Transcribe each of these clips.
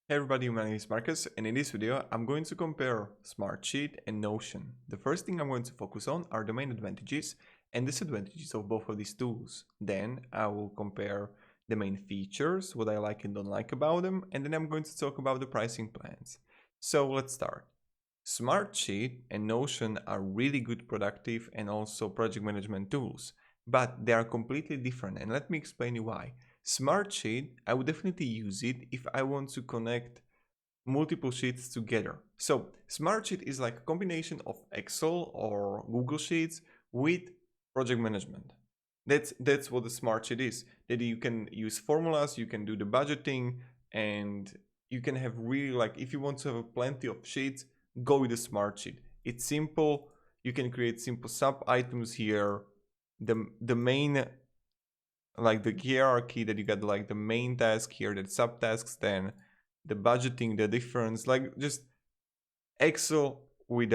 Hey everybody, my name is Marcus, and in this video I'm going to compare Smartsheet and Notion. The first thing I'm going to focus on are the main advantages and disadvantages of both of these tools. Then I will compare the main features, what I like and don't like about them, and then I'm going to talk about the pricing plans. So let's start. Smartsheet and Notion are really good productive and also project management tools, but they are completely different, and let me explain you why. Smartsheet, I would definitely use it if I want to connect multiple sheets together. So Smartsheet is like a combination of Excel or Google Sheets with project management. That's what the Smartsheet is. That you can use formulas, you can do the budgeting, and you can have really, like, if you want to have plenty of sheets, go with the Smartsheet. It's simple. You can create simple sub items here. The main, like the hierarchy that you got, like the main task here, the subtasks, then the budgeting, the difference, like just Excel with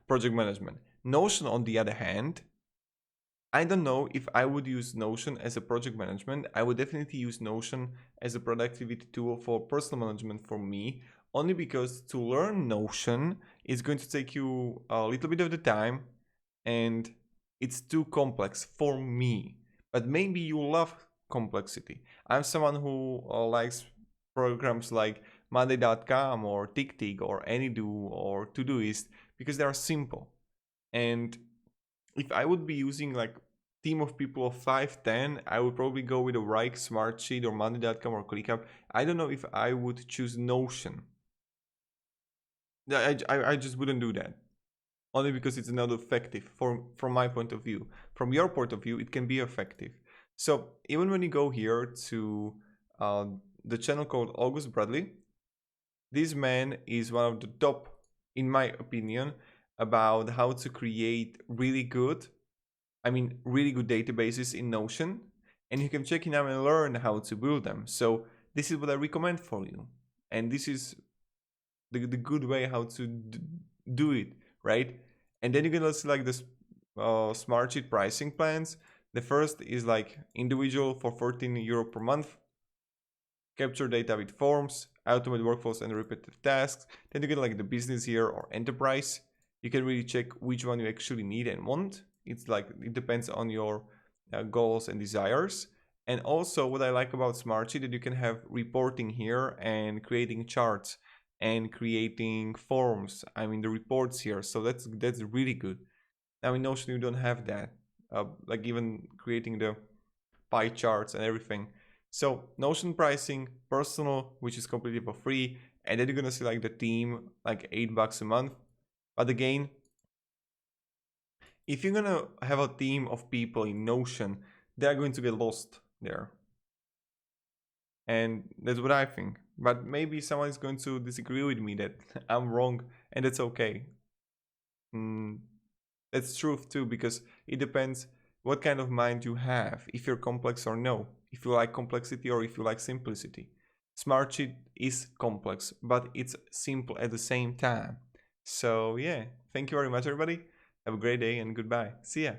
project management. Notion, on the other hand, I don't know if I would use Notion as a project management. I would definitely use Notion as a productivity tool for personal management for me, only because to learn Notion is going to take you a little bit of the time and it's too complex for me. But maybe you love complexity. I'm someone who likes programs like Monday.com or TickTick or AnyDo or Todoist because they are simple. And if I would be using like team of people of 5-10, I would probably go with a Rike, Smartsheet, or Monday.com or ClickUp. I don't know if I would choose Notion. I just wouldn't do that. Only because it's not effective from my point of view. From your point of view, it can be effective. So even when you go here to the channel called August Bradley, this man is one of the top, in my opinion, about how to create really good databases in Notion, and you can check it out and learn how to build them. So this is what I recommend for you, and this is the good way how to do it, right? And then you can select this Smartsheet pricing plans. The first is like individual for €14 per month, capture data with forms, automate workflows and repetitive tasks. Then you get like the business here or enterprise. You can really check which one you actually need and want. It's like, it depends on your goals and desires. And also what I like about Smartsheet, that you can have reporting here and creating charts and creating forms. The reports here. So that's really good. Now in Notion you don't have that. Like even creating the pie charts and everything. So Notion pricing, personal, which is completely for free, and then you're gonna see like the team, like $8 a month. But again, if you're gonna have a team of people in Notion, they're going to get lost there. And that's what I think. But maybe someone is going to disagree with me that I'm wrong, and that's okay. That's truth too, because it depends what kind of mind you have, if you're complex or no, if you like complexity or if you like simplicity. Smartsheet is complex, but it's simple at the same time. So yeah, thank you very much everybody. Have a great day and goodbye. See ya.